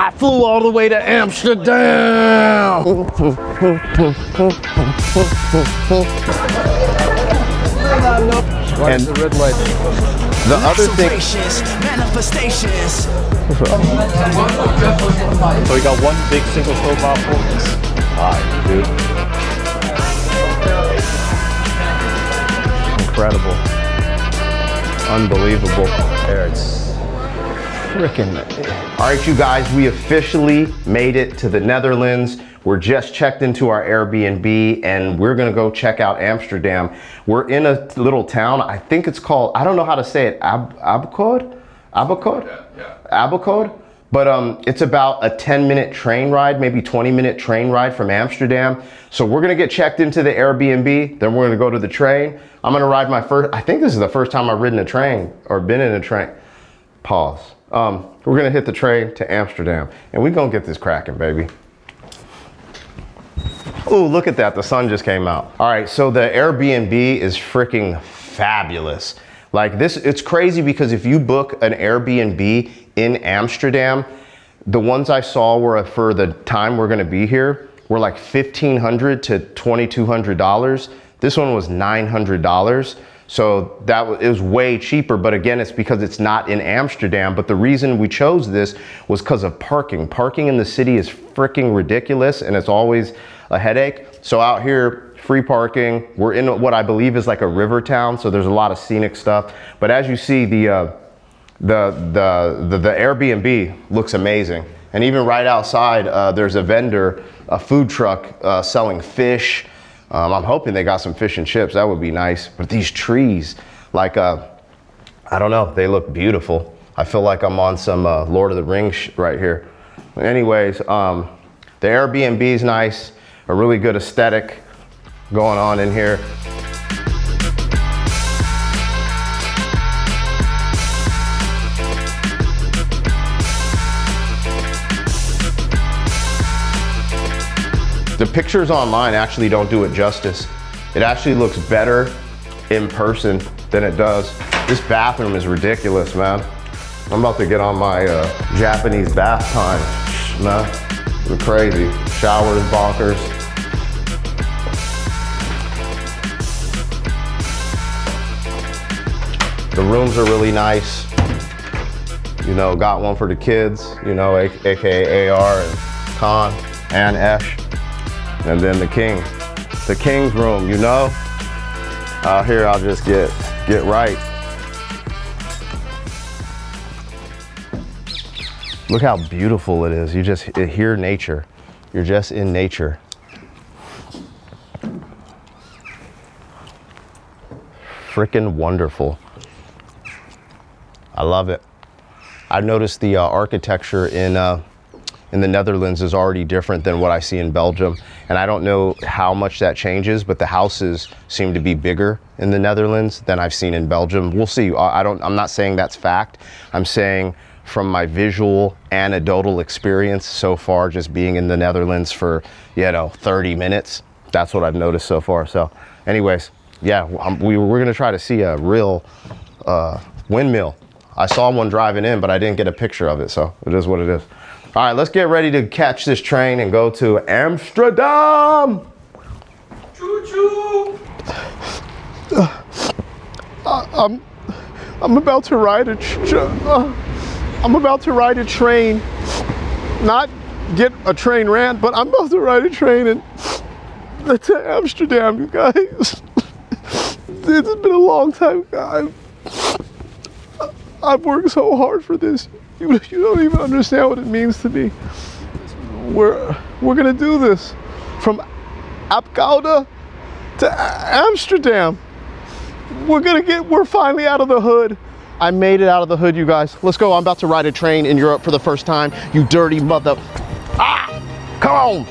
I flew all the way to Amsterdam. And the red light. The other thing. Manifestations. So we got one big single stove waffle. Alright, dude. Incredible. Unbelievable. There, it's freaking. Alright, you guys, we officially made it to the Netherlands. We're just checked into our Airbnb and we're gonna go check out Amsterdam. We're in a little town, I think it's called, I don't know how to say it, Abbecoord? Abbecoord? But it's about a 10-minute train ride, maybe 20-minute train ride from Amsterdam. So we're gonna get checked into the Airbnb, then we're gonna go to the train. I'm gonna ride my first, I think this is the first time I've ridden a train or been in a train. Pause. We're gonna hit the train to Amsterdam and we're gonna get this cracking, baby. Oh, look at that, the sun just came out. All right, so the Airbnb is freaking fabulous. Like this, it's crazy because if you book an Airbnb in Amsterdam, the ones I saw were for the time we're gonna be here, were like $1,500 to $2,200. This one was $900. So it was way cheaper, but again, it's because it's not in Amsterdam. But the reason we chose this was because of parking. Parking in the city is freaking ridiculous and it's always a headache. So out here, free parking. We're in what I believe is like a river town, so there's a lot of scenic stuff. But as you see, the Airbnb looks amazing. And even right outside, there's a vendor, a food truck selling fish. I'm hoping they got some fish and chips. That would be nice. But these trees, like, I don't know, they look beautiful. I feel like I'm on some Lord of the Rings right here. But anyways, the Airbnb is nice. A really good aesthetic going on in here. The pictures online actually don't do it justice. It actually looks better in person than it does. This bathroom is ridiculous, man. I'm about to get on my Japanese bath time, man. They're crazy. Showers, bonkers. The rooms are really nice. You know, got one for the kids, you know, AKA AR and Khan and Esh. And then the king's room, you know. Out here, I'll just get right. Look how beautiful it is. You just hear nature. You're just in nature. Freaking wonderful. I love it. I've noticed the architecture in the Netherlands is already different than what I see in Belgium. And I don't know how much that changes, but the houses seem to be bigger in the Netherlands than I've seen in Belgium. We'll see. I'm not saying that's fact. I'm saying from my visual anecdotal experience so far, just being in the Netherlands for, 30 minutes, that's what I've noticed so far. So anyways, yeah, we're gonna try to see a real windmill. I saw one driving in, but I didn't get a picture of it, so it is what it is. All right, let's get ready to catch this train and go to Amsterdam. Choo-choo. I'm about to ride a train, not get a train ran, but I'm about to ride a train and to Amsterdam, you guys. It's been a long time. I've worked so hard for this. You don't even understand what it means to me. We're gonna do this from Apeldoorn to Amsterdam. We're finally out of the hood. I made it out of the hood, you guys. Let's go. I'm about to ride a train in Europe for the first time. You dirty mother. Ah! Come on!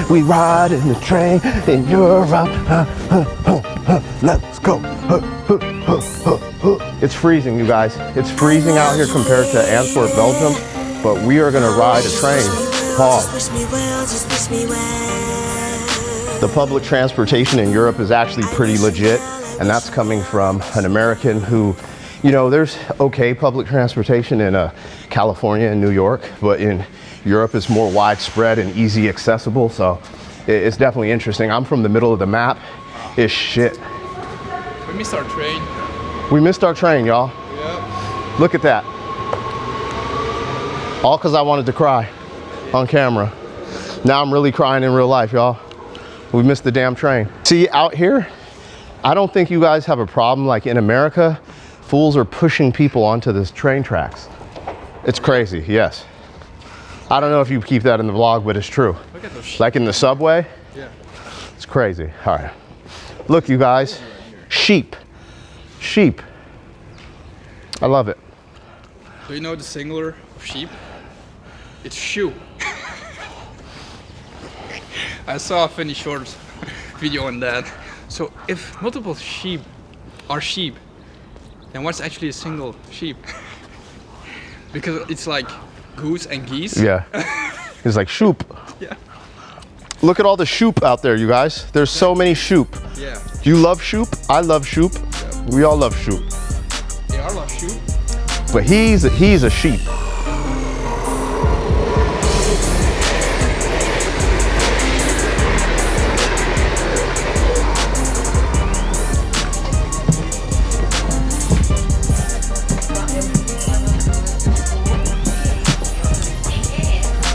We ride in the train in Europe. Let's go. It's freezing, you guys. It's freezing out here compared to Antwerp, Belgium, but we are gonna ride a train. Pause. The public transportation in Europe is actually pretty legit, and that's coming from an American who, you know, there's okay public transportation in California and New York, but in Europe it's more widespread and easy accessible, so it's definitely interesting. I'm from the middle of the map. It's shit. We missed our train. We missed our train, y'all. Yeah. Look at that. All because I wanted to cry on camera. Now I'm really crying in real life, y'all. We missed the damn train. See, out here, I don't think you guys have a problem. Like in America, fools are pushing people onto this train tracks. It's crazy, yes. I don't know if you keep that in the vlog, but it's true. Look at those Like in the subway, Yeah. it's crazy. All right. Look, you guys, sheep. Sheep. I love it. Do you know the singular of sheep? It's shoe. I saw a funny short video on that. So if multiple sheep are sheep, then what's actually a single sheep? Because it's like goose and geese. Yeah. It's like shoop. Yeah. Look at all the shoop out there, you guys. There's so many shoop. Yeah. Do you love shoop? I love shoop. We all love shoop. They are like shoe. But he's a sheep.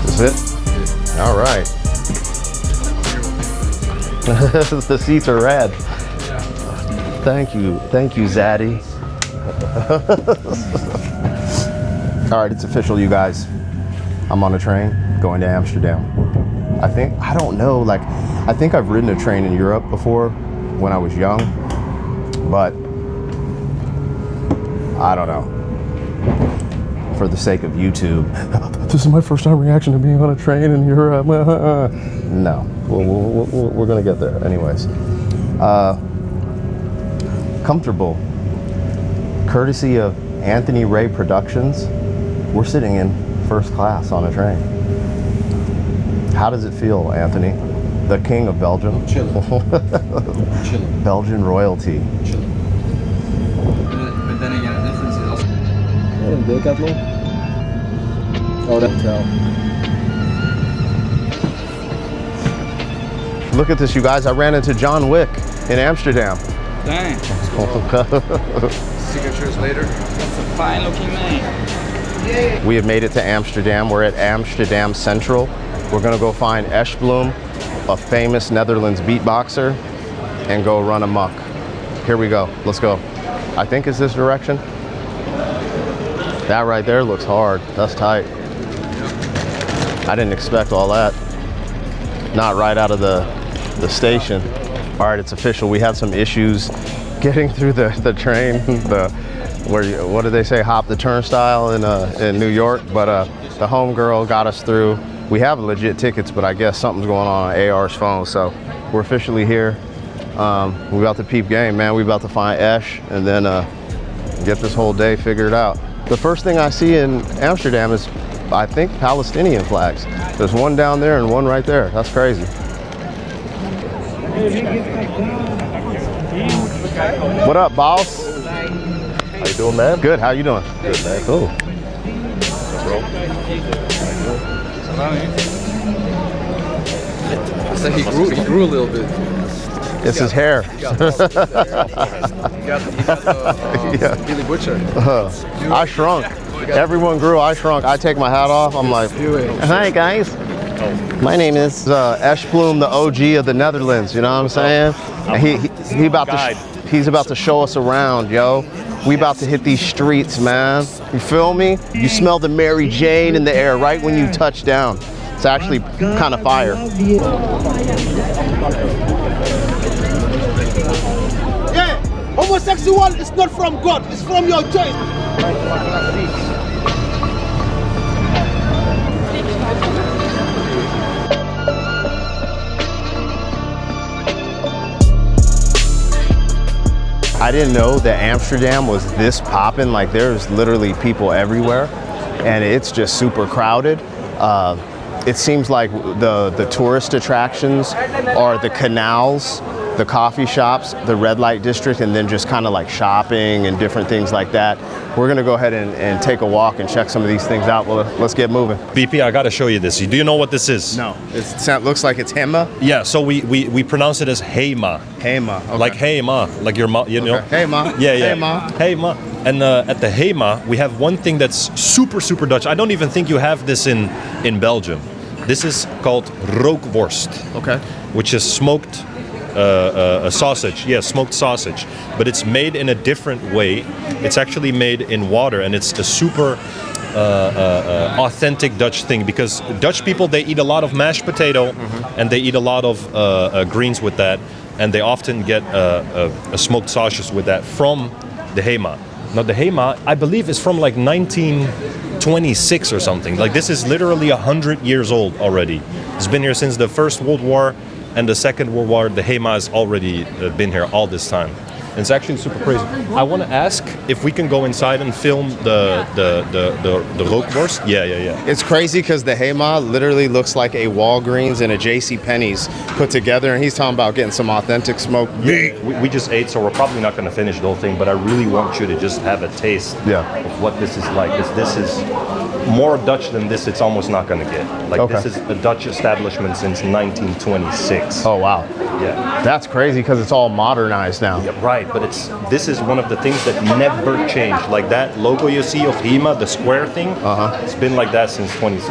Is it? All right. The seats are red. Thank you, Zaddy. All right, it's official, you guys. I'm on a train going to Amsterdam. I don't know, like, I think I've ridden a train in Europe before when I was young, but I don't know. For the sake of YouTube, this is my first time reaction to being on a train in Europe. No, we're gonna get there anyways. Comfortable. Courtesy of Anthony Ray Productions, we're sitting in first class on a train. How does it feel, Anthony? The king of Belgium? Chilling. Chilling. Belgian royalty. Chilling. But then again, the difference is also... Oh, Decathlon? Oh, that hotel. Look at this, you guys. I ran into John Wick in Amsterdam. Dang. Signatures later. That's a fine looking man. We have made it to Amsterdam. We're at Amsterdam Central. We're gonna go find Eshbloom, a famous Netherlands beatboxer, and go run amok. Here we go, let's go. I think it's this direction. That right there looks hard, that's tight. I didn't expect all that. Not right out of the station. All right, it's official. We had some issues getting through the train, what did they say, hop the turnstile in New York, but the homegirl got us through. We have legit tickets, but I guess something's going on AR's phone, so we're officially here. We about to peep game, man. We about to find Esh and then get this whole day figured out. The first thing I see in Amsterdam is, I think, Palestinian flags. There's one down there and one right there. That's crazy. What up, boss? How you doing, man? Good, how you doing? Good, man. Cool. It's like he grew a little bit. It's his hair. He got the Billy Butcher. I shrunk. Everyone grew, I shrunk. I take my hat off, I'm like, hi guys. My name is Eshbloom, the OG of the Netherlands, you know what I'm saying? And he's about to show us around, yo. We about to hit these streets, man. You feel me? You smell the Mary Jane in the air right when you touch down. It's actually kind of fire. Yeah, homosexual is not from God, it's from your choice. I didn't know that Amsterdam was this poppin'. Like there's literally people everywhere and it's just super crowded. it seems like the tourist attractions are the canals, the coffee shops, the red light district, and then just kind of like shopping and different things like that. We're gonna go ahead and take a walk and check some of these things out. Well, let's get moving. BP, I gotta show you this. Do you know what this is? No, it looks like it's Hema. Yeah, so we pronounce it as hey ma. Hema, okay. Like hey ma, like your ma, you know? Okay. Hey ma. Yeah, yeah. Hey ma. Hey ma. And at the hey ma, we have one thing that's super, super Dutch. I don't even think you have this in Belgium. This is called rookworst. Okay. Which is smoked a sausage. Yeah, smoked sausage. But it's made in a different way. It's actually made in water, and it's a super authentic Dutch thing, because Dutch people, they eat a lot of mashed potato, and they eat a lot of greens with that, and they often get a smoked sausage with that from the Hema. Now the Hema, I believe, is from like 1926 or something. Like this is literally 100 years old already. It's been here since the First World War and the Second World War. The Hema has already been here all this time. And it's actually super crazy. I want to ask if we can go inside and film the rookworst. Yeah. It's crazy because the Hema literally looks like a Walgreens and a JCPenney's put together, and he's talking about getting some authentic smoked meat. We just ate, so we're probably not going to finish the whole thing, but I really want you to just have a taste of what this is like. This is more Dutch than this, it's almost not going to get. Like this is a Dutch establishment since 1926. Oh, wow. Yeah. That's crazy because it's all modernized now. Yeah, right, but this is one of the things that never changed. Like that logo you see of Hema, the square thing, it's been like that since 26.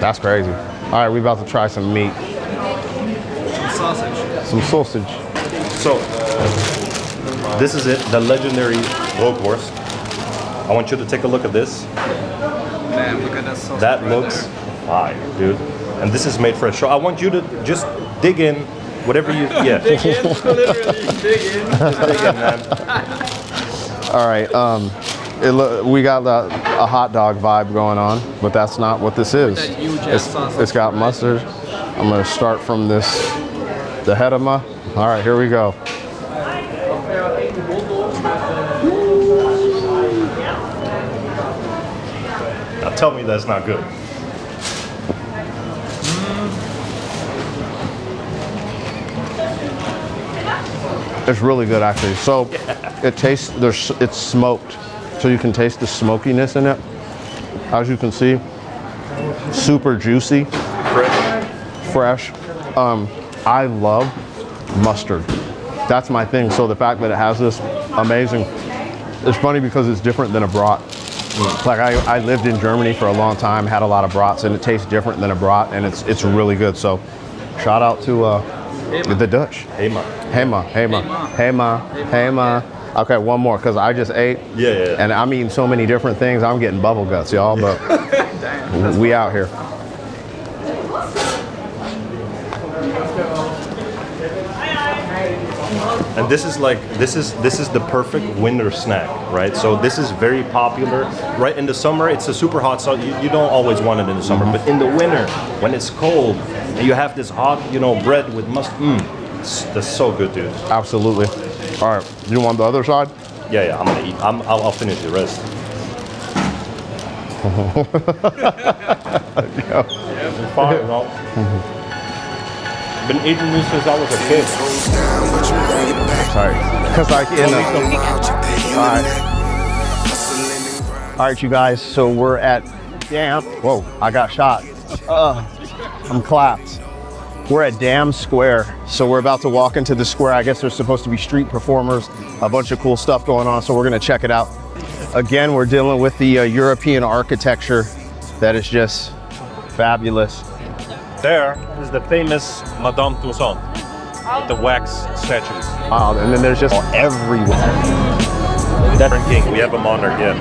That's crazy. All right, we're about to try some meat. Some sausage. So, this is it, the legendary rookworst. I want you to take a look at this. Man, look at that sausage. That looks fire, dude. And this is made for a show. I want you to just dig in, whatever you, Dig in, literally, dig in. Just dig in, man. All right, we got a hot dog vibe going on, but that's not what this is. That huge ass sausage, It's got mustard. I'm gonna start from the head of my. All right, here we go. Now tell me that's not good. It's really good, actually. So it tastes, it's smoked, so you can taste the smokiness in it. As you can see, super juicy, fresh. I love mustard. That's my thing. So the fact that it has this amazing, it's funny because it's different than a brat. Like I lived in Germany for a long time, had a lot of brats, and it tastes different than a brat, and it's really good. So shout out to the Dutch. Hema. Hema. Okay, one more, because I just ate. Yeah. And I'm eating so many different things, I'm getting bubble guts, y'all, but we out here. And this is the perfect winter snack, right? So this is very popular, right? In the summer, it's a super hot, so you don't always want it in the summer. But in the winter, when it's cold, and you have this hot, bread with mustard, that's so good, dude. Absolutely. All right, you want the other side? Yeah, I'm gonna eat. I'll finish the rest. Fine, you know. Been eating this since I was a kid. Sorry, because like all right, you guys. So we're at Whoa! I got shot. I'm clapped. We're at Dam Square, so we're about to walk into the square. I guess there's supposed to be street performers, a bunch of cool stuff going on. So we're gonna check it out. Again, we're dealing with the European architecture that is just fabulous. There is the famous Madame Tussauds, with the wax statues. Wow, and then there's just everywhere. That's king. We have a monarch, yeah.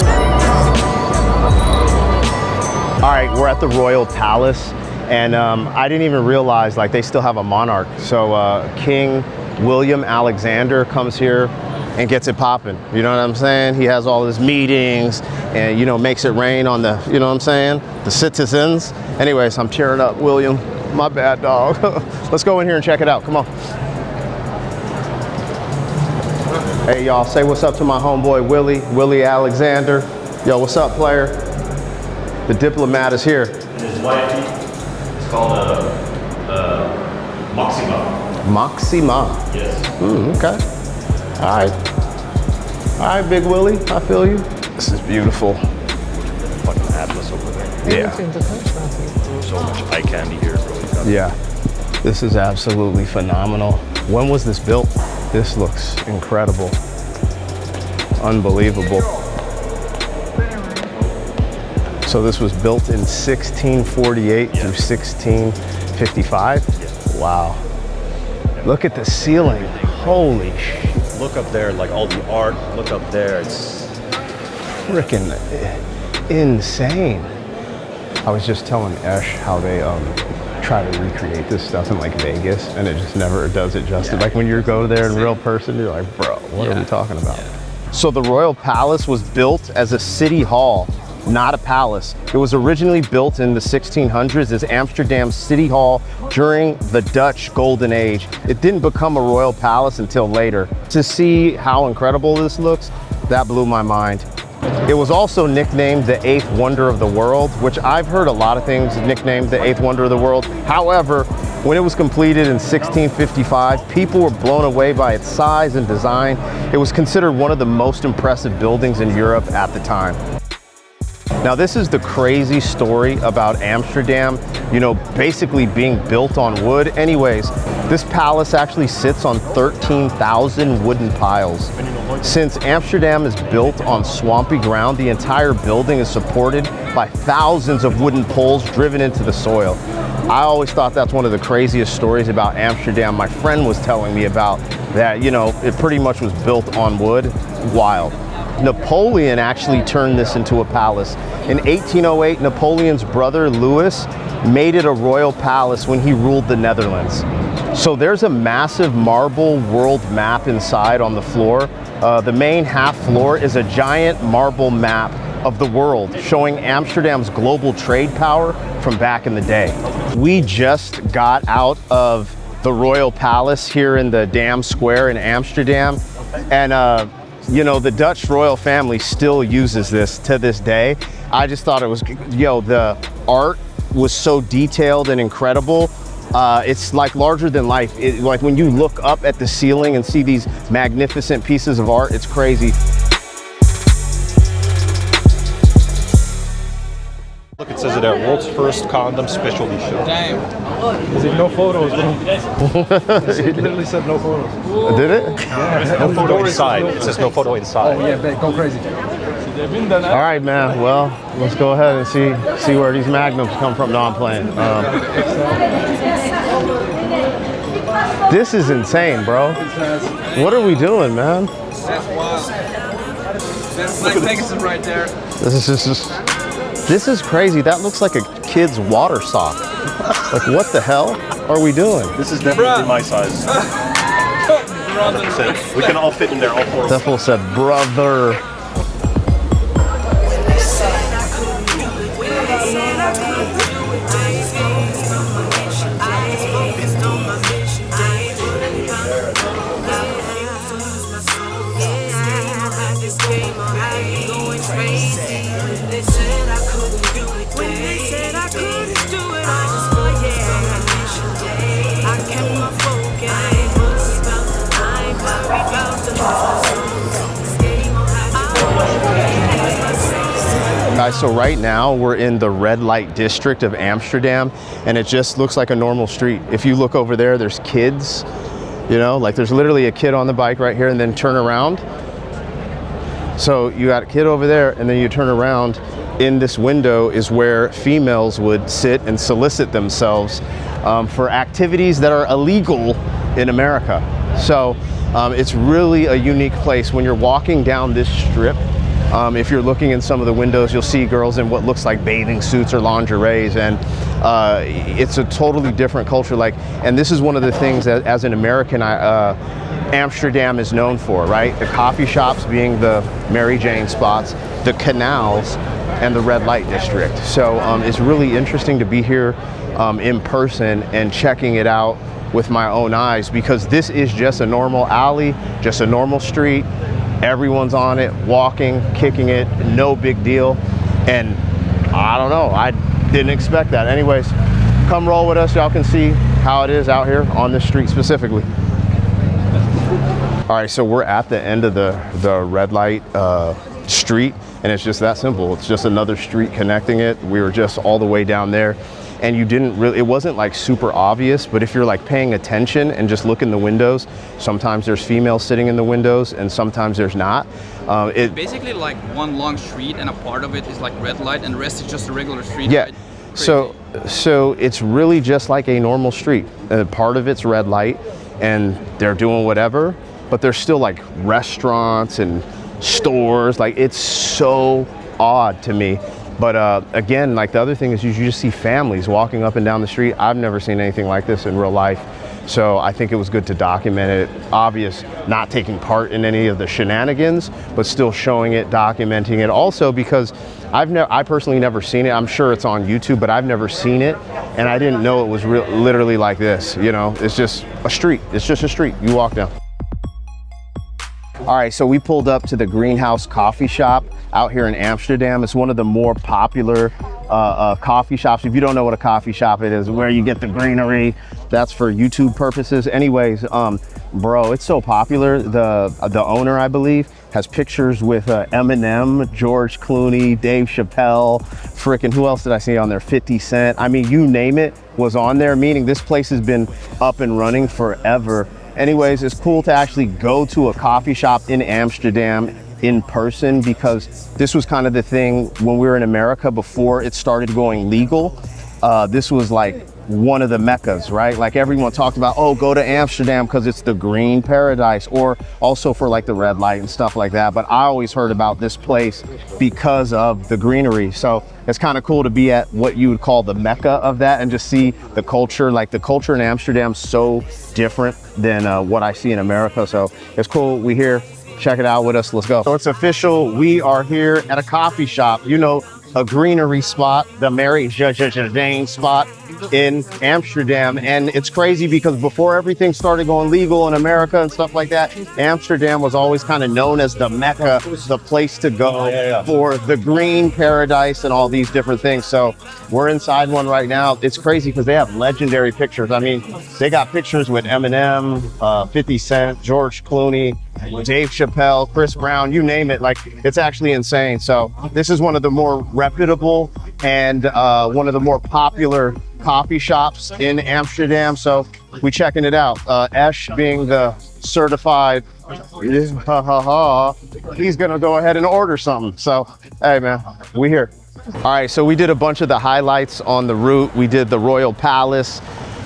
All right, we're at the Royal Palace, and I didn't even realize like they still have a monarch. So King William Alexander comes here and gets it popping. You know what I'm saying? He has all his meetings and, makes it rain on the, you know what I'm saying? The citizens. Anyways, I'm cheering up William. My bad, dog. Let's go in here and check it out. Come on. Hey, y'all, say what's up to my homeboy, Willie Alexander. Yo, what's up, player? The diplomat is here. his wife. It's called Maxima. Maxima. Yes. Okay. All right. All right, Big Willie. I feel you. This is beautiful. Fucking Atlas over there. Yeah. So much eye candy here, bro. Yeah. This is absolutely phenomenal. When was this built? This looks incredible. Unbelievable. So this was built in 1648 through 1655? Yeah. Wow. Look at the ceiling. Holy shit. Look up there, like all the art. Look up there. It's Freaking insane. I was just telling Esh how they try to recreate this stuff in like Vegas, and it just never does it justice. Like when you go there in real person, you're like, bro, what are we talking about? So the Royal Palace was built as a city hall, not a palace. It was originally built in the 1600s as Amsterdam's city hall during the Dutch Golden Age. It didn't become a royal palace until later. To see how incredible this looks, that blew my mind. It was also nicknamed the eighth wonder of the world, which I've heard a lot of things nicknamed the eighth wonder of the world. However, when it was completed in 1655, people were blown away by its size and design. It was considered one of the most impressive buildings in Europe at the time. Now, this is the crazy story about Amsterdam, you know, basically being built on wood. Anyways, this palace actually sits on 13,000 wooden piles. Since Amsterdam is built on swampy ground, the entire building is supported by thousands of wooden poles driven into the soil. I always thought that's one of the craziest stories about Amsterdam. My friend was telling me about that, you know, it pretty much was built on wood. Wild. Napoleon actually turned this into a palace. In 1808, Napoleon's brother Louis made it a royal palace when he ruled the Netherlands. So there's a massive marble world map inside on the floor. The main half floor is a giant marble map of the world showing Amsterdam's global trade power from back in the day. We just got out of the Royal Palace here in the Dam Square in Amsterdam, and you know, the Dutch royal family still uses this to this day. I just thought it was, yo, the art was so detailed and incredible. It's like larger than life. Like when you look up at the ceiling and see these magnificent pieces of art, it's crazy. look, it says it there. World's first condom specialty shop. Damn. Is it no photos, bro? It literally said no photos. Did it? No photo inside. It says no photo inside. Oh yeah, bet, go crazy. All right, man. Well, let's go ahead and see where these magnums come from. No, I'm playing. This is insane, bro. What are we doing, man? That's wild. That's like Pegasus right there. This is crazy. That looks like a kid's water sock. Like, what the hell are we doing? This is definitely my size. We can all fit in there, all four. That fool said, brother. Guys, so right now we're in the red light district of Amsterdam, and it just looks like a normal street. If you look over there, there's kids, you know, like there's literally a kid on the bike right here, and then turn around. So you got a kid over there, and then you turn around. In this window is where females would sit and solicit themselves for activities that are illegal in America. So it's really a unique place. When you're walking down this strip, if you're looking in some of the windows, you'll see girls in what looks like bathing suits or lingeries, and it's a totally different culture. Like, and this is one of the things that, as an American, Amsterdam is known for, right? The coffee shops being the Mary Jane spots, the canals, and the red light district. So it's really interesting to be here in person and checking it out with my own eyes, because this is just a normal alley, just a normal street. Everyone's on it, walking, kicking it, no big deal. And I don't know, Didn't expect that. Anyways, come roll with us. Y'all can see how it is out here on this street specifically. All right, so we're at the end of the red light street, and it's just that simple. It's just another street connecting it. We were just all the way down there, and you didn't really, it wasn't like super obvious, but if you're like paying attention and just look in the windows, sometimes there's females sitting in the windows and sometimes there's not. Basically like one long street, and a part of it is like red light and the rest is just a regular street. Yeah. Right? So it's really just like a normal street. Part of it's red light and they're doing whatever, but there's still like restaurants and stores. Like, it's so odd to me. But again, like the other thing is you just see families walking up and down the street. I've never seen anything like this in real life. So I think it was good to document it. Obvious, not taking part in any of the shenanigans, but still showing it, documenting it. Also because I personally never seen it. I'm sure it's on YouTube, but I've never seen it. And I didn't know it was literally like this, you know? It's just a street. It's just a street. You walk down. All right, so we pulled up to the Greenhouse Coffee Shop out here in Amsterdam. It's one of the more popular coffee shops. If you don't know what a coffee shop it is, where you get the greenery, that's for YouTube purposes. Anyways, bro, it's so popular. The owner, I believe, has pictures with Eminem, George Clooney, Dave Chappelle, frickin' who else did I see on there? 50 Cent. I mean, you name it was on there, meaning this place has been up and running forever. Anyways, it's cool to actually go to a coffee shop in Amsterdam in person, because this was kind of the thing when we were in America before it started going legal. This was like one of the meccas, right? Like everyone talked about, oh, go to Amsterdam because it's the green paradise, or also for like the red light and stuff like that. But I always heard about this place because of the greenery. So it's kind of cool to be at what you would call the mecca of that and just see the culture. Like the culture in Amsterdam so different than what I see in America. So it's cool. We here. Check it out with us. Let's go. So it's official. We are here at a coffee shop. You know, a greenery spot, the Mary Jane spot in Amsterdam. And it's crazy because before everything started going legal in America and stuff like that, Amsterdam was always kind of known as the mecca, the place to go for the green paradise and all these different things. So we're inside one right now. It's crazy because they have legendary pictures. I mean, they got pictures with Eminem, 50 Cent, George Clooney, Dave Chappelle, Chris Brown, you name it. Like, it's actually insane. So this is one of the more reputable and one of the more popular coffee shops in Amsterdam. So we checking it out. Esh being the certified, he's gonna go ahead and order something. So, hey man, we here. All right, so we did a bunch of the highlights on the route. We did the Royal Palace.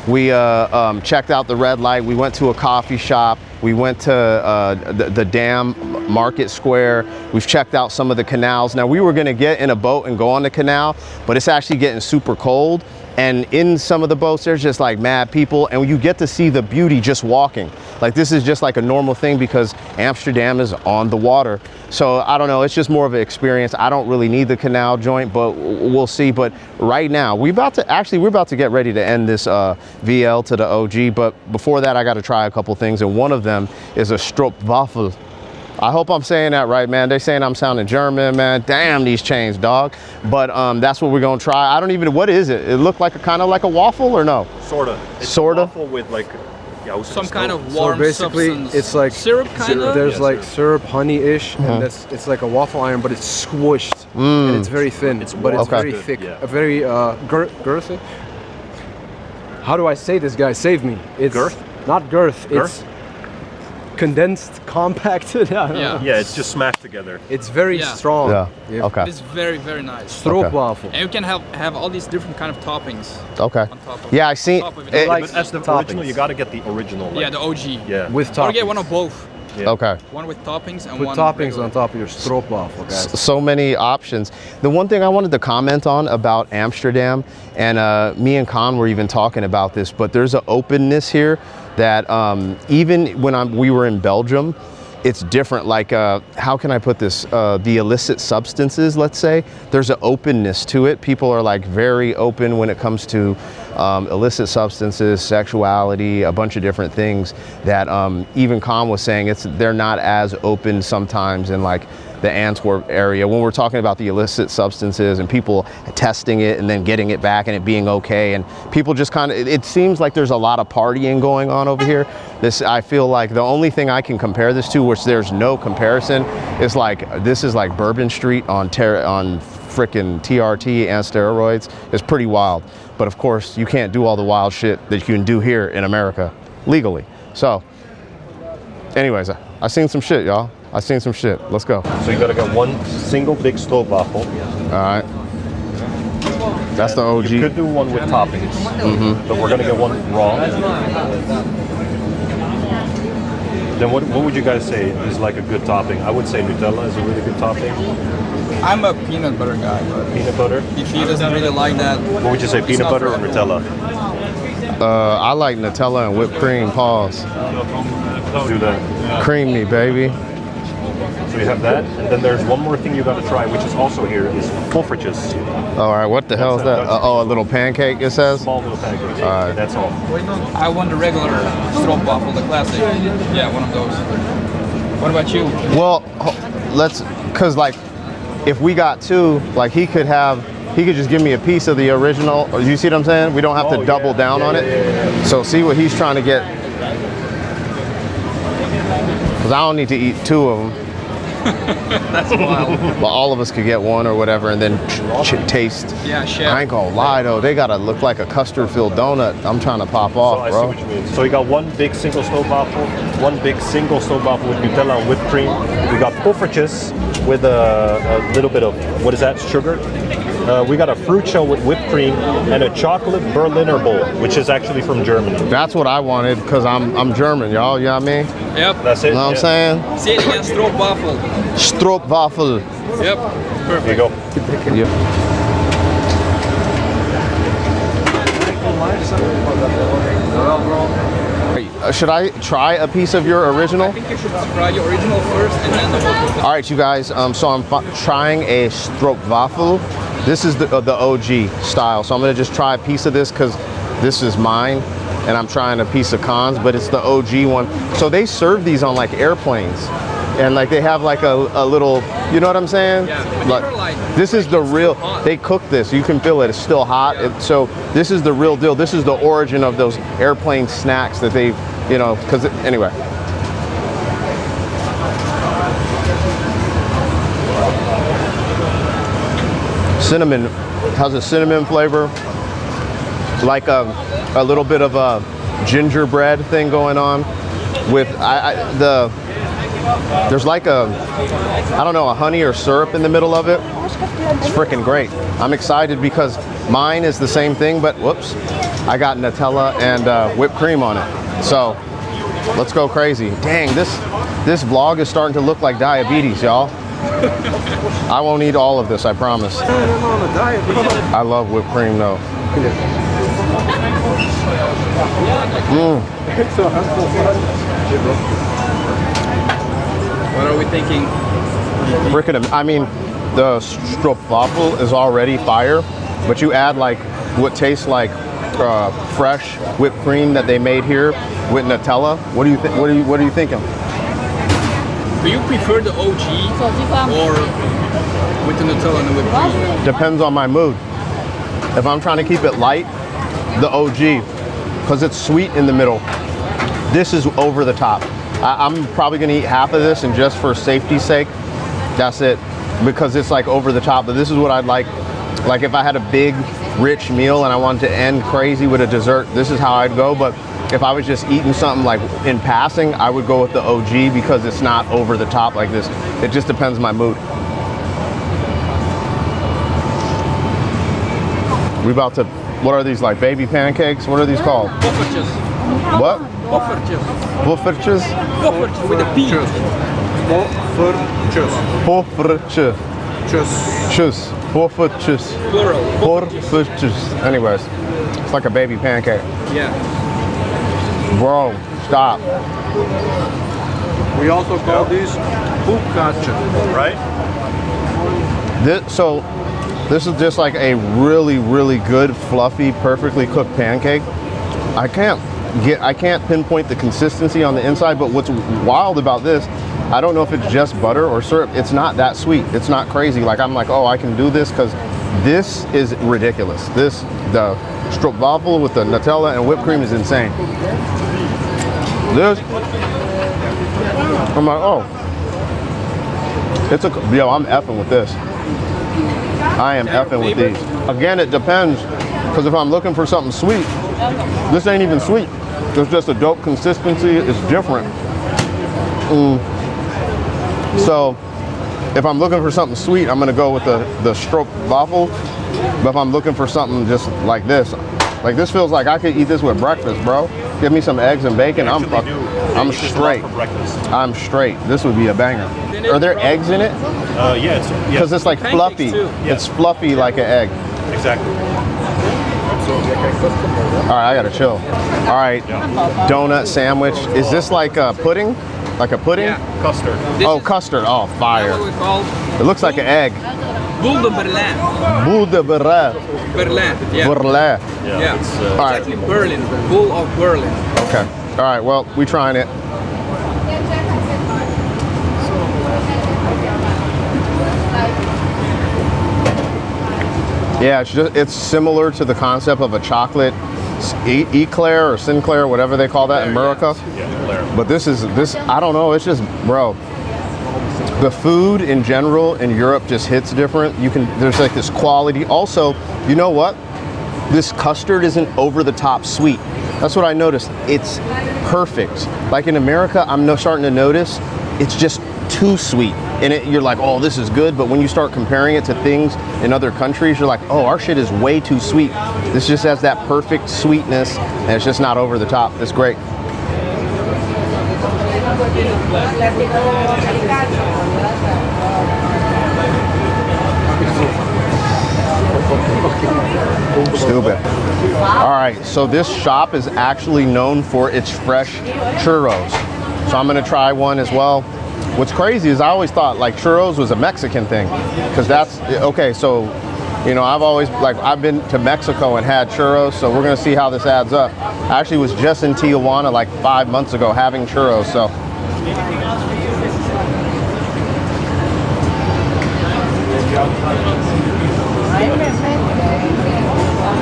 We checked out the red light. We went to a coffee shop. We went to the Dam Market Square. We've checked out some of the canals. Now, we were gonna get in a boat and go on the canal, but it's actually getting super cold. And in some of the boats, there's just like mad people, and you get to see the beauty just walking. Like, this is just like a normal thing because Amsterdam is on the water. So I don't know, it's just more of an experience. I don't really need the canal joint, but we'll see. But right now, we're about to get ready to end this VL to the OG. But before that, I got to try a couple things, and one of them is a stroopwafel. I hope I'm saying that right, man. They're saying I'm sounding German, man. Damn these chains, dog. But that's what we're gonna try. I don't even, what is it? It looked like kind of like a waffle or no? Sorta. It's sorta? a waffle with like, some kind of warm basically, substance. it's like syrup, kind of. There's Yeah, like syrup, honey-ish, and it's like a waffle iron, but it's squished and it's very thin. But it's Okay. very thick, very girthy. How do I say this, guys? Save me. It's Girth? Not girth. Girth? It's condensed, compacted. Yeah. Yeah, it's just smashed together. It's very Yeah. strong. Yeah, okay. It's very, very nice. Stroopwafel. And you can have all these different kind of toppings Okay. on top of Yeah, I seen top of it. it. Like But as the toppings. original, you gotta get the original. Like, Yeah, the OG. Yeah. With Or toppings. get one of both. Yeah. Okay. One with toppings and Put one toppings regular. on top of your stroopwafel, guys. So many options. The one thing I wanted to comment on about Amsterdam, and me and Con were even talking about this, but there's an openness here that even when we were in Belgium, it's different. Like, how can I put this? The illicit substances, let's say, there's an openness to it. People are like very open when it comes to illicit substances, sexuality, a bunch of different things that even Con was saying they're not as open sometimes in like the Antwerp area when we're talking about the illicit substances and people testing it and then getting it back and it being okay, and people just kind of, it seems like there's a lot of partying going on over here. I feel like the only thing I can compare this to, which there's no comparison, is like this is like Bourbon Street on frickin' TRT and steroids. It's pretty wild, but of course you can't do all the wild shit that you can do here in America legally. So anyways, I seen some shit, y'all. I seen some shit. Let's go. So you gotta get one single big stroopwafel. All right. That's the OG. You could do one with toppings, but we're gonna get one raw. Then what would you guys say is like a good topping? I would say Nutella is a really good topping. I'm a peanut butter guy, but Peanut butter? if he doesn't really like that, What would you say, peanut butter or Nutella? I like Nutella and whipped cream. Pause. Do that. Cream me, baby. So you have that, and then there's one more thing you gotta try, which is also here, is poffertjes. All right, what the hell is that? Oh, a little pancake, it says? Small little pancakes. Alright. That's all. I want the regular stroopwafel, the classic. Yeah, one of those. What about you? Well, cause like, if we got two, like he could just give me a piece of the original. You see what I'm saying? We don't have to double down on it. Yeah. So see what he's trying to get. Cause I don't need to eat two of them. That's wild. But all of us could get one or whatever and then taste. Yeah, chef. I ain't gonna lie though, they gotta look like a custard-filled donut. I'm trying to pop So off, I see bro. what you mean. So you got one big single stroopwafel, one big single stroopwafel with Nutella and whipped cream. We got poffertjes with a little bit of, what is that, sugar? We got a fruit shell with whipped cream and a chocolate Berliner bowl, which is actually from Germany. That's what I wanted, cause I'm German, y'all. You know what I mean? Yep. That's it. You know what I'm saying? Say it again, stroopwafel. Stroopwafel. Yep. There you go. Yep. Should I try a piece of your original? I think you should try your original first and then the one. All right, you guys. So I'm trying a stroopwafel. This is the OG style. So I'm gonna just try a piece of this because this is mine, and I'm trying a piece of Con's, but it's the OG one. So they serve these on like airplanes, and like they have like a little, you know what I'm saying? Yeah, Like, this is the real. They cook this. You can feel it. It's still hot. So this is the real deal. This is the origin of those airplane snacks that they, you know. Because anyway. Cinnamon, has a cinnamon flavor, like a little bit of a gingerbread thing going on with there's like I don't know, a honey or syrup in the middle of it. It's freaking great. I'm excited because mine is the same thing, but whoops, I got Nutella and whipped cream on it. So let's go crazy. Dang, this vlog is starting to look like diabetes, y'all. I won't eat all of this, I promise. I love whipped cream though. What are we thinking? Frickin', I mean, the stroopwafel is already fire, but you add like what tastes like fresh whipped cream that they made here with Nutella. What do you think? What are you thinking? Do you prefer the OG or with the Nutella and the whipped cream? Depends on my mood. If I'm trying to keep it light, the OG, because it's sweet in the middle. This is over the top. I'm probably gonna eat half of this, and just for safety's sake, that's it, because it's like over the top. But this is what I'd like if I had a big, rich meal and I wanted to end crazy with a dessert, this is how I'd go. But if I was just eating something like in passing, I would go with the OG because it's not over the top like this. It just depends on my mood. We about to, what are these, like baby pancakes? What are these called? Poffertjes. What? Poffertjes. Poffertjes? Poffertjes with a P. Poffertjes. Tjus. Poffertjes. Plural. Poffertjes. Anyways, it's like a baby pancake. Yeah. Bro, stop. We also call these hoekkaatje. Right? So This is just like a really, really good, fluffy, perfectly cooked pancake. I can't pinpoint the consistency on the inside, but what's wild about this, I don't know if it's just butter or syrup. It's not that sweet. It's not crazy. Like I'm like, oh, I can do this because this is ridiculous. The stroopwafel with the Nutella and whipped cream is insane. This, I'm like, oh, yo, I'm effing with this. I am effing with these. Again, it depends, because if I'm looking for something sweet, this ain't even sweet. It's just a dope consistency. It's different. So if I'm looking for something sweet, I'm gonna go with the stroopwafel. But if I'm looking for something just like this feels like I could eat this with breakfast, bro. Give me some eggs and bacon. I'm straight. I'm straight. This would be a banger. Are there eggs in it? Yes. Because it's like fluffy. It's fluffy like an egg. Exactly. All right, I gotta chill. All right, donut sandwich. Is this like a pudding? Like a pudding? Yeah. Custard. Oh, custard. Oh, fire. What we call It looks like an egg. boule de Berlin. Boule de Berlin. Berlin. Yeah. Berlin. Yeah. It's, All right. Exactly. Berlin. Boule of Berlin. Okay. All right. Well, we trying it. Yeah, it's similar to the concept of a chocolate eclair or Sinclair, whatever they call that in America. Yeah, But this, I don't know. It's just, bro. The food in general in Europe just hits different. There's like this quality. Also, you know what? This custard isn't over the top sweet. That's what I noticed. It's perfect. Like in America, I'm starting to notice it's just too sweet. And you're like, oh, this is good. But when you start comparing it to things in other countries, you're like, oh, our shit is way too sweet. This just has that perfect sweetness, and it's just not over the top. It's great. Stupid. All right, so this shop is actually known for its fresh churros. So I'm gonna try one as well. What's crazy is I always thought like churros was a Mexican thing, because that's, okay, so, you know, I've been to Mexico and had churros, so we're gonna see how this adds up. I actually was just in Tijuana like 5 months ago having churros, so.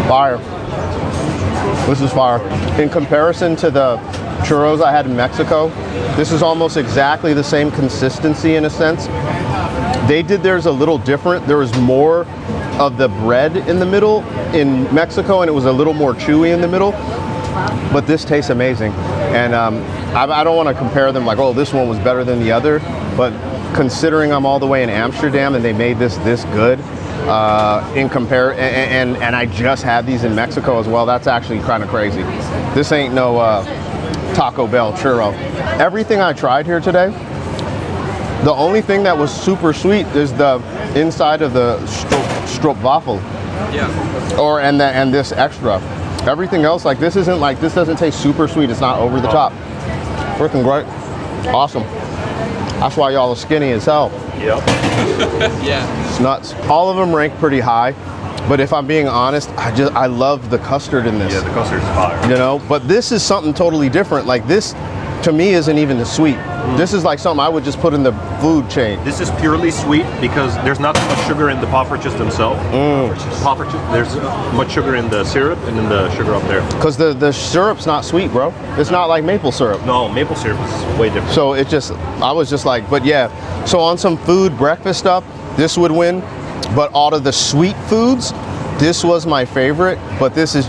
Fire. This is fire. In comparison to the churros I had in Mexico, this is almost exactly the same consistency in a sense. They did theirs a little different. There was more of the bread in the middle in Mexico, and it was a little more chewy in the middle. But this tastes amazing. And I don't want to compare them like, oh, this one was better than the other. But considering I'm all the way in Amsterdam and they made this good, and I just had these in Mexico as well, that's actually kind of crazy. This ain't no Taco Bell churro. Everything I tried here today, the only thing that was super sweet is the inside of the stroopwafel. Yeah. And this extra. Everything else, like this doesn't taste super sweet. It's not over the top. Freaking great. Awesome. That's why y'all are skinny as hell. Yep. Yeah. It's nuts. All of them rank pretty high, but if I'm being honest, I love the custard in this. Yeah, the custard's fire. You know, but this is something totally different. Like this, to me, isn't even the sweet. This is like something I would just put in the food chain. This is purely sweet because there's not too much sugar in the poffertjes themselves. There's much sugar in the syrup and in the sugar up there. Because the syrup's not sweet, bro. It's not like maple syrup. No, maple syrup is way different. So I was just like, but yeah. So on some food, breakfast stuff, this would win. But out of the sweet foods, this was my favorite, but this is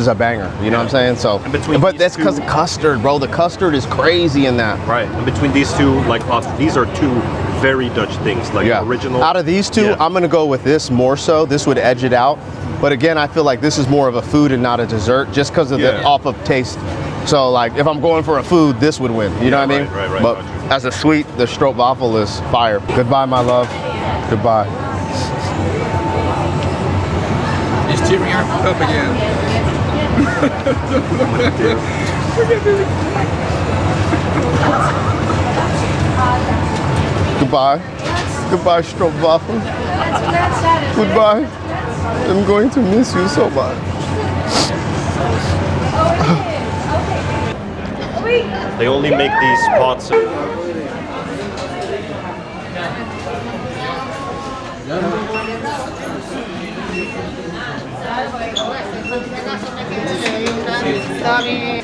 a banger. You know what I'm saying? So, but that's because custard, bro. The custard is crazy in that. Right. And between these two, like these are two very Dutch things, like original. Out of these two, I'm gonna go with this more so. This would edge it out. But again, I feel like this is more of a food and not a dessert, just because of the off of taste. So like, if I'm going for a food, this would win. You know what I mean? Right. But as a sweet, the stroopwafel is fire. Goodbye, my love. Goodbye. He's tearing up again. Goodbye. Goodbye, Stroopwafel. Goodbye. I'm going to miss you so much. They only make these pots.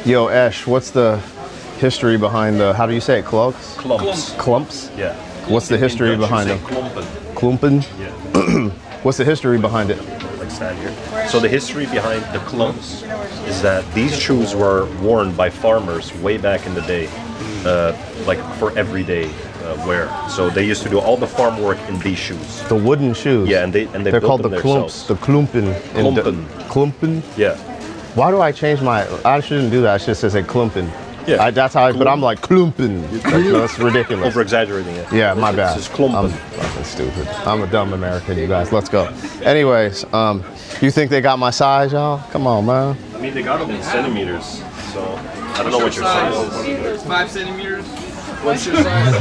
Yo, Esh, what's the history behind the, how do you say it, clumps? Clumps. Clumps? Yeah. What's the history In Dutch, behind you them? say klompen. Klumpen? Yeah. What's the history behind it? Like stand here. So the history behind the clumps is that these shoes were worn by farmers way back in the day, like for everyday wear. So they used to do all the farm work in these shoes. The wooden shoes. Yeah, and they They're built called them the clumps, themselves. the klumpen. Klumpen. Klumpen? Yeah. Why do I change my, I shouldn't do that, I should say klumpen. Yeah. That's how but I'm like klumpen. That's ridiculous. Over exaggerating it. Yeah, my bad. It's just klompen. I'm fucking stupid. I'm a dumb American, you guys. Let's go. Anyways, you think they got my size, y'all? Come on, man. I mean, they got them in centimeters, so I don't know what your size is. 5 centimeters. What's your size?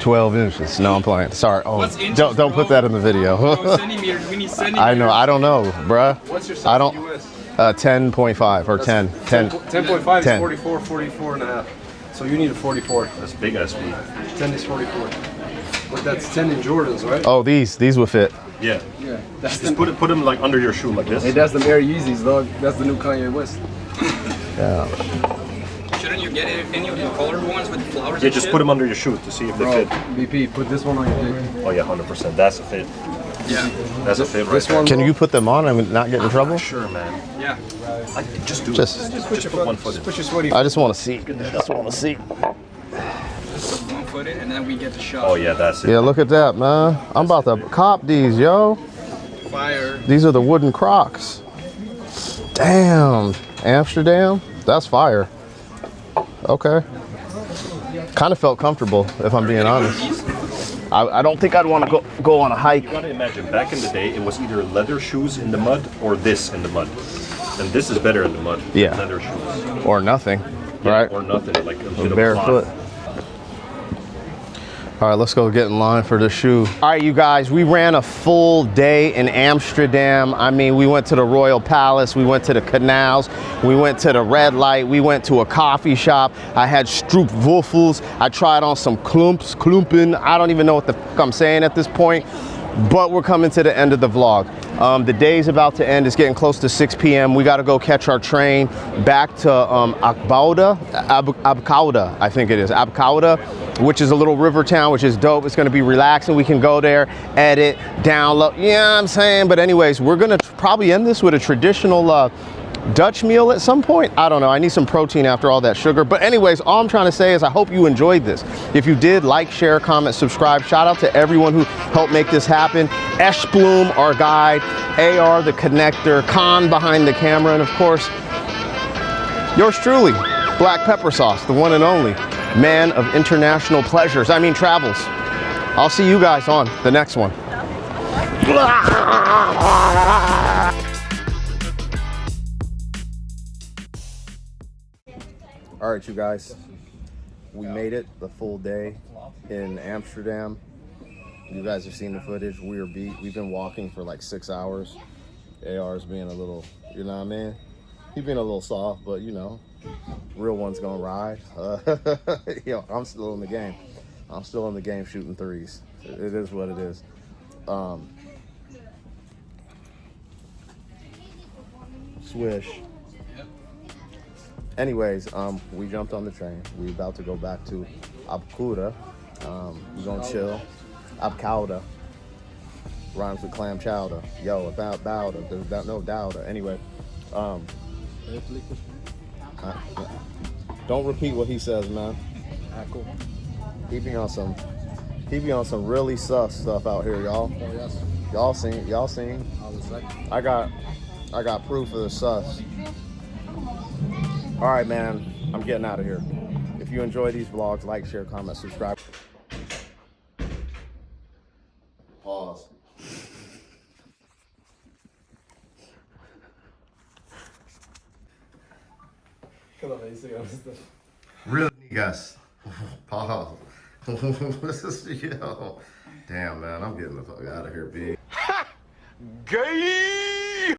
12 inches. No, I'm playing. Sorry. Oh, What's inches, don't put bro? that in the video. No, centimeters. We need centimeters. I know. I don't know, bruh. What's your size I don't. US? 10.5 or 10. 10. 10.5 is 10. 44, 44 and a half. So you need a 44. That's big ass feet. 10 is 44. But that's 10 in Jordans, right? Oh, these would fit. Yeah. Yeah. That's Just put them like under your shoe like this. Hey, that's the Air Yeezys, dog. That's the new Kanye West. Yeah. Shouldn't you get any of the colored ones with flowers? Yeah, and just shit? put them under your shoe to see if they Bro, fit. BP, put this one on your dick. Oh yeah, 100%. That's a fit. Yeah. That's a fit right This there. one, Can you put them on and not get in trouble? Sure, man. Yeah. Just do Just- it. Just put your one foot. foot in. Put your sweaty. I just want to see. Just want to see. Just put 1 foot in, and then we get the shot. Oh yeah, that's it. Yeah, look at that, man. I'm about to cop these, yo. Fire. These are the wooden Crocs. Damn. Amsterdam? That's fire. Okay. Kind of felt comfortable, if I'm being honest. I don't think I'd want to go on a hike. You gotta imagine, back in the day, it was either leather shoes in the mud or this in the mud. And this is better in the mud. than Yeah. Leather shoes. Or nothing, Yeah, right? Or nothing, like a bit of Barefoot. cloth. All right, let's go get in line for the shoe. All right, you guys, we ran a full day in Amsterdam. I mean, we went to the Royal Palace, we went to the canals, we went to the red light, we went to a coffee shop. I had stroopwafels. I tried on some klumpen. I don't even know what the fuck I'm saying at this point, but we're coming to the end of the vlog. The day's about to end. It's getting close to 6 p.m. We got to go catch our train back to Abcouda, I think it is, Abcouda, which is a little river town, which is dope. It's going to be relaxing. We can go there, edit, download. Yeah, you know what I'm saying. But anyways, we're going to probably end this with a traditional Dutch meal at some point. I don't know. I need some protein after all that sugar. But anyways, all I'm trying to say is I hope you enjoyed this. If you did, like, share, comment, subscribe. Shout out to everyone who helped make this happen. Eshbloom, our guide, AR, the connector, Khan behind the camera, and of course, yours truly, Black Pepper Sauce, the one and only man of international pleasures. I mean travels. I'll see you guys on the next one. All right, you guys, we made it the full day in Amsterdam. You guys have seen the footage. We are beat. We've been walking for like 6 hours. AR's being a little, you know what I mean? He's being a little soft, but you know, real one's gonna ride. Yo, I'm still in the game. I'm still in the game shooting threes. It is what it is. Swish. Anyways, we jumped on the train. We about to go back to Abcouda. We're gonna chill. Abcouda rhymes with clam chowder. Yo, about Bowder. There's no doubter. Anyway, don't repeat what he says, man. He be on some really sus stuff out here, y'all. Y'all seen? I got proof of the sus. All right, man, I'm getting out of here. If you enjoy these vlogs, like, share, comment, subscribe. Pause. Real niggas. Paul. This is, yo. Damn, man, I'm getting the fuck out of here, B. Gay!